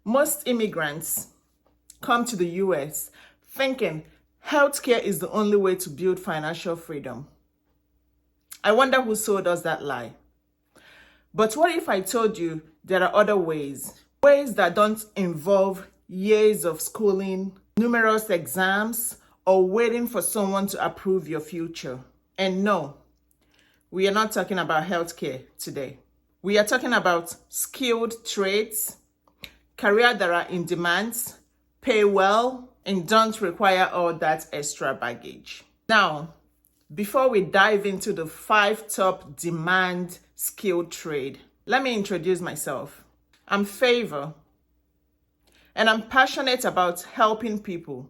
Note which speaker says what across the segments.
Speaker 1: Most immigrants come to the US thinking healthcare is the only way to build financial freedom. I wonder who sold us that lie. But what if I told you there are other ways that don't involve years of schooling, numerous exams, or waiting for someone to approve your future? And no, we are not talking about healthcare today. We are talking about skilled trades, careers that are in demand, pay well, and don't require all that extra baggage. Now, before we dive into the 5 top demand skilled trade, let me introduce myself. I'm Favor, and I'm passionate about helping people,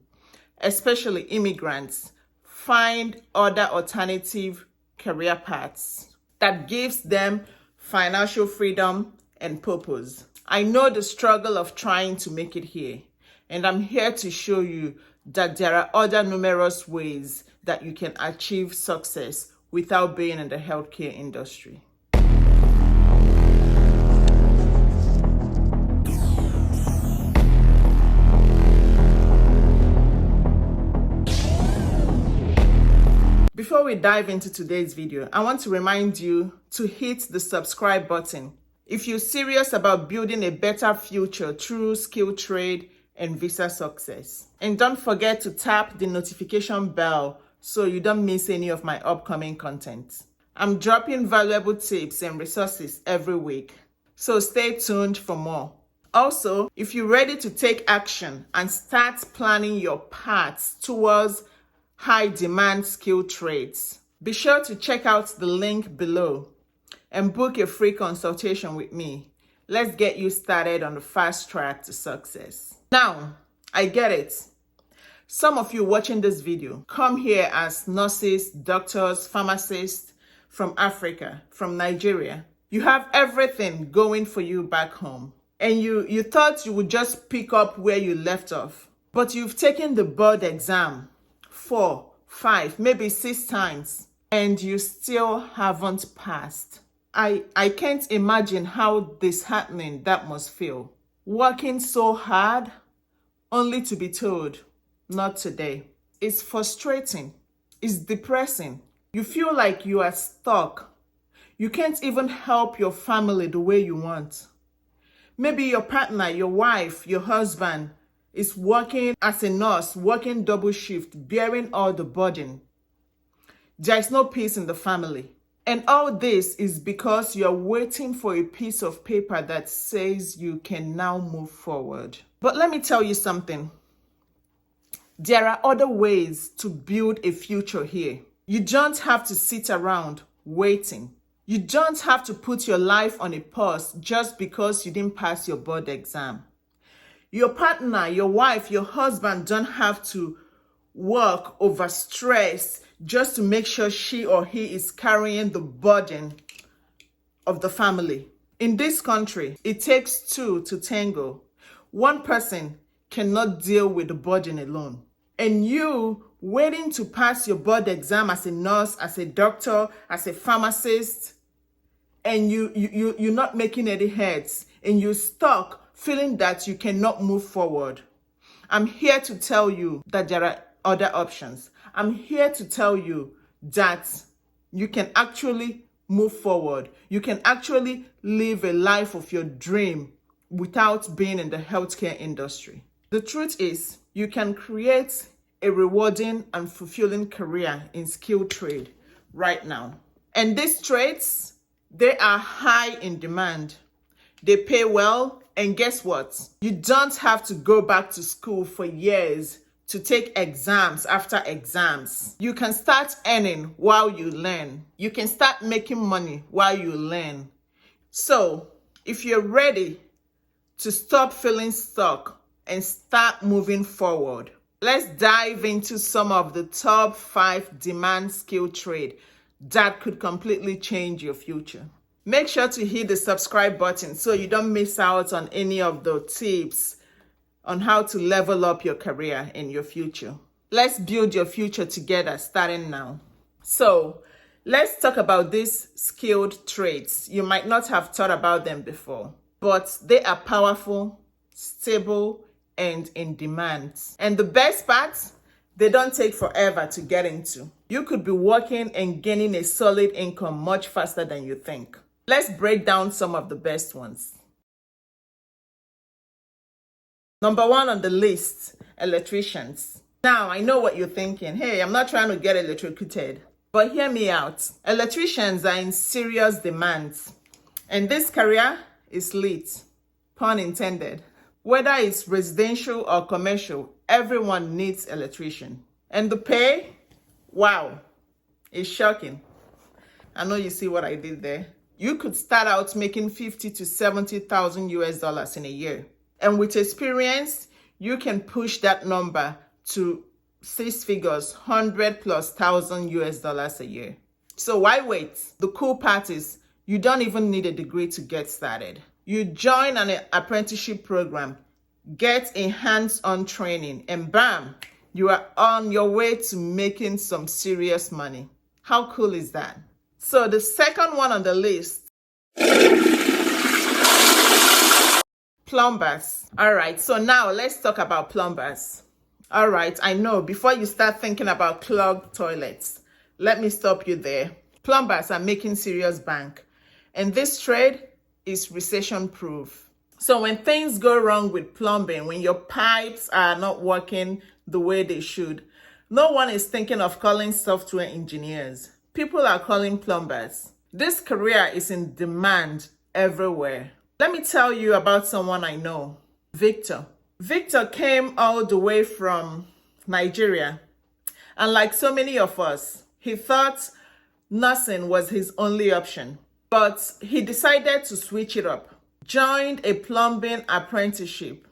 Speaker 1: especially immigrants, find other alternative career paths that gives them financial freedom and purpose. I know the struggle of trying to make it here, and I'm here to show you that there are other numerous ways that you can achieve success without being in the healthcare industry. Before we dive into today's video, I want to remind you to hit the subscribe button if you're serious about building a better future through skilled trade and visa success. And don't forget to tap the notification bell so you don't miss any of my upcoming content. I'm dropping valuable tips and resources every week, so stay tuned for more. Also, if you're ready to take action and start planning your paths towards high demand skilled trades, be sure to check out the link below and book a free consultation with me. Let's get you started on the fast track to success. Now, I get it. Some of you watching this video come here as nurses, doctors, pharmacists from Africa, from Nigeria. You have everything going for you back home, and you thought you would just pick up where you left off. But you've taken the board exam 4, 5, maybe 6 times, and you still haven't passed. I can't imagine how disheartening that must feel. Working so hard, only to be told, not today. It's frustrating. It's depressing. You feel like you are stuck. You can't even help your family the way you want. Maybe your partner, your wife, your husband is working as a nurse, working double shift, bearing all the burden. There is no peace in the family. And all this is because you're waiting for a piece of paper that says you can now move forward. But let me tell you something. There are other ways to build a future here. You don't have to sit around waiting. You don't have to put your life on a pause just because you didn't pass your board exam. Your partner, your wife, your husband don't have to work over stress just to make sure she or he is carrying the burden of the family. In this country, it takes 2 to tango. One person cannot deal with the burden alone. And you waiting to pass your board exam as a nurse, as a doctor, as a pharmacist, and you're not making any heads, and you're stuck feeling that you cannot move forward. I'm here to tell you that there are other options. I'm here to tell you that you can actually move forward. You can actually live a life of your dream without being in the healthcare industry. The truth is, you can create a rewarding and fulfilling career in skilled trade right now. And these trades, they are high in demand. They pay well, and guess what? You don't have to go back to school for years to take exams after exams. You can start earning while you learn. You can start making money while you learn. So, if you're ready to stop feeling stuck and start moving forward, let's dive into some of the top 5 demand skill trade that could completely change your future. Make sure to hit the subscribe button so you don't miss out on any of the tips on how to level up your career in your future. Let's build your future together starting now. So, let's talk about these skilled trades. You might not have thought about them before, but they are powerful, stable, and in demand. And the best part, they don't take forever to get into. You could be working and gaining a solid income much faster than you think. Let's break down some of the best ones. Number 1 on the list, electricians. Now, I know what you're thinking. Hey, I'm not trying to get electrocuted. But hear me out. Electricians are in serious demand. And this career is lit. Pun intended. Whether it's residential or commercial, everyone needs electrician. And the pay, wow, it's shocking. I know you see what I did there. You could start out making 50 to 70,000 US dollars in a year. And with experience, you can push that number to 6 figures, 100 plus thousand US dollars a year. So why wait? The cool part is you don't even need a degree to get started. You join an apprenticeship program, get a hands-on training, and bam, you are on your way to making some serious money. How cool is that? So the second one on the list, plumbers. All right, so now let's talk about plumbers. All right, I know, before you start thinking about clogged toilets, let me stop you there. Plumbers are making serious bank, and this trade is recession proof. So when things go wrong with plumbing, when your pipes are not working the way they should, no one is thinking of calling software engineers. People are calling plumbers. This career is in demand everywhere. Let me tell you about someone I know, Victor. Victor came all the way from Nigeria. And like so many of us, he thought nursing was his only option. But he decided to switch it up, joined a plumbing apprenticeship.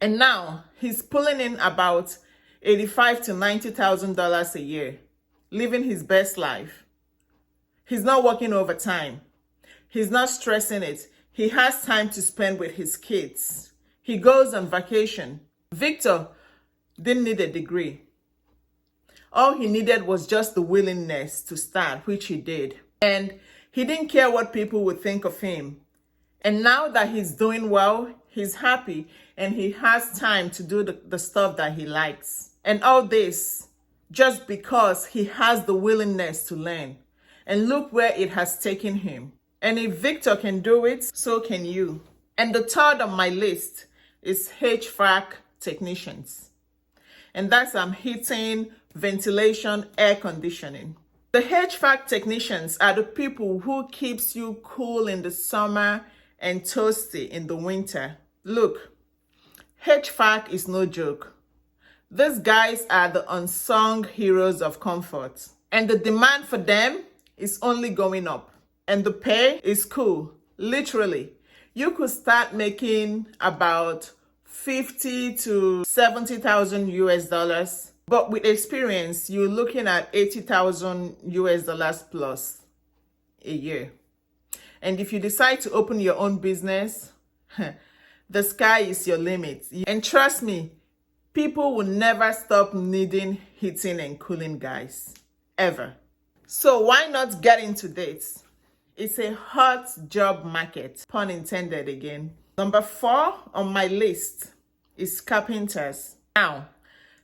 Speaker 1: And now he's pulling in about $85,000 to $90,000 a year, living his best life. He's not working overtime. He's not stressing it. He has time to spend with his kids. He goes on vacation. Victor didn't need a degree. All he needed was just the willingness to start, which he did. And he didn't care what people would think of him. And now that he's doing well, he's happy and he has time to do the stuff that he likes. And all this just because he has the willingness to learn. And look where it has taken him. And if Victor can do it, so can you. And the third on my list is HVAC technicians. And that's heating, ventilation, air conditioning. The HVAC technicians are the people who keeps you cool in the summer and toasty in the winter. Look, HVAC is no joke. These guys are the unsung heroes of comfort. And the demand for them is only going up. And the pay is cool. Literally, you could start making about 50 to 70,000 US dollars. But with experience, you're looking at 80,000 US dollars plus a year. And if you decide to open your own business, the sky is your limit. And trust me, people will never stop needing heating and cooling guys, ever. So why not get into this? It's a hot job market, pun intended again. Number 4 on my list is carpenters. Now,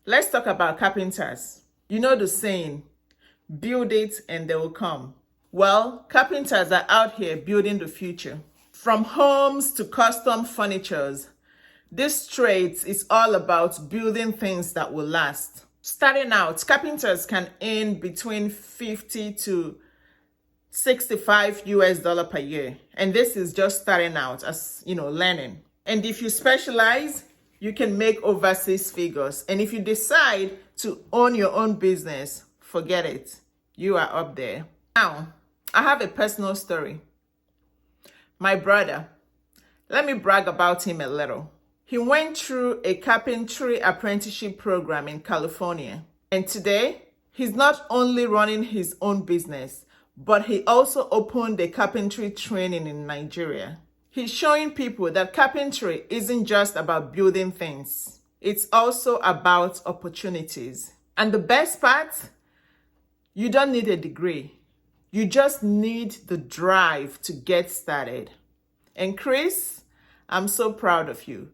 Speaker 1: let's talk about carpenters. You know the saying, build it and they will come. Well, carpenters are out here building the future. From homes to custom furnitures, this trade is all about building things that will last. Starting out, carpenters can earn between 50 to 65 US dollar per year. And this is just starting out as, learning. And if you specialize, you can make over 6 figures. And if you decide to own your own business, forget it. You are up there. Now, I have a personal story. My brother, let me brag about him a little. He went through a carpentry apprenticeship program in California. And today, he's not only running his own business, but he also opened a carpentry training in Nigeria. He's showing people that carpentry isn't just about building things. It's also about opportunities. And the best part, you don't need a degree. You just need the drive to get started. And Chris, I'm so proud of you.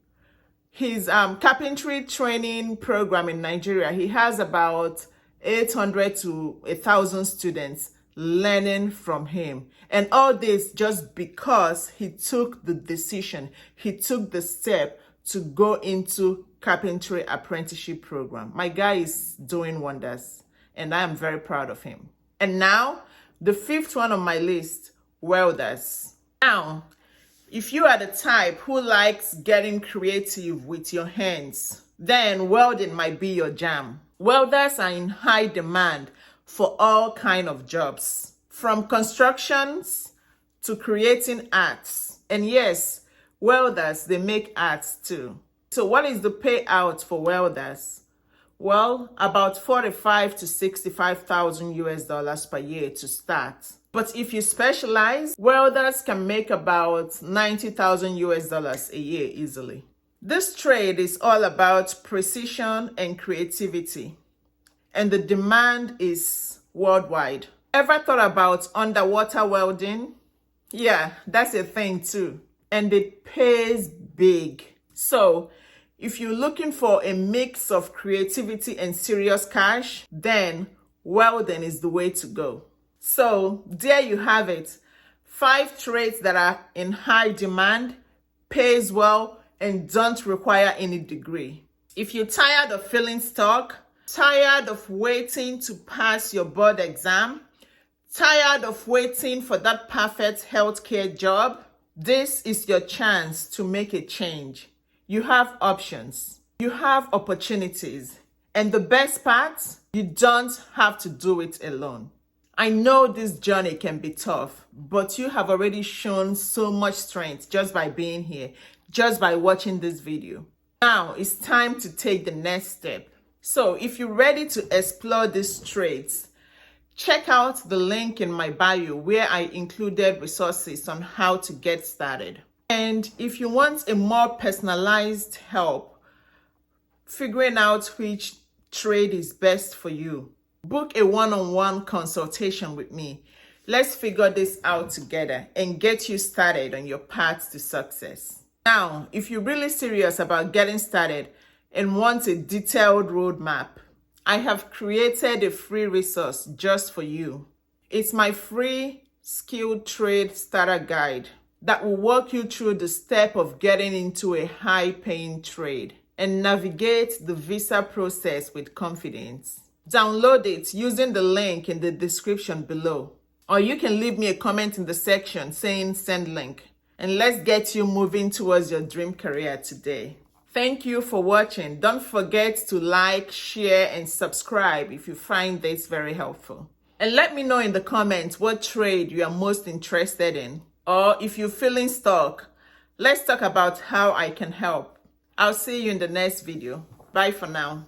Speaker 1: His carpentry training program in Nigeria, he has about 800 to 1,000 students learning from him. And all this just because he took the decision, he took the step to go into carpentry apprenticeship program. My guy is doing wonders, and I am very proud of him. And now, the fifth one on my list, welders. Now, if you are the type who likes getting creative with your hands, then welding might be your jam. Welders are in high demand for all kinds of jobs, from constructions to creating arts. And yes, welders, they make arts too. So what is the payout for welders? Well, about 45 to 65,000 US dollars per year to start. But if you specialize, welders can make about 90,000 US dollars a year easily. This trade is all about precision and creativity, and the demand is worldwide. Ever thought about underwater welding? Yeah, that's a thing too, and it pays big. So, if you're looking for a mix of creativity and serious cash, then welding is the way to go. So, there you have it. 5 trades that are in high demand, pays well, and don't require any degree. If you're tired of feeling stuck, tired of waiting to pass your board exam, tired of waiting for that perfect healthcare job, this is your chance to make a change. You have options, you have opportunities, and the best part, you don't have to do it alone. I know this journey can be tough, but you have already shown so much strength just by being here, just by watching this video. Now it's time to take the next step. So if you're ready to explore these traits, check out the link in my bio where I included resources on how to get started. And if you want a more personalized help figuring out which trade is best for you, book a one-on-one consultation with me. Let's figure this out together and get you started on your path to success. Now, if you're really serious about getting started and want a detailed roadmap, I have created a free resource just for you. It's my free skilled trade starter guide that will walk you through the step of getting into a high-paying trade and navigate the visa process with confidence. Download it using the link in the description below. Or you can leave me a comment in the section saying send link. And let's get you moving towards your dream career today. Thank you for watching. Don't forget to like, share, and subscribe if you find this very helpful. And let me know in the comments what trade you are most interested in. Or if you're feeling stuck, let's talk about how I can help. I'll see you in the next video. Bye for now.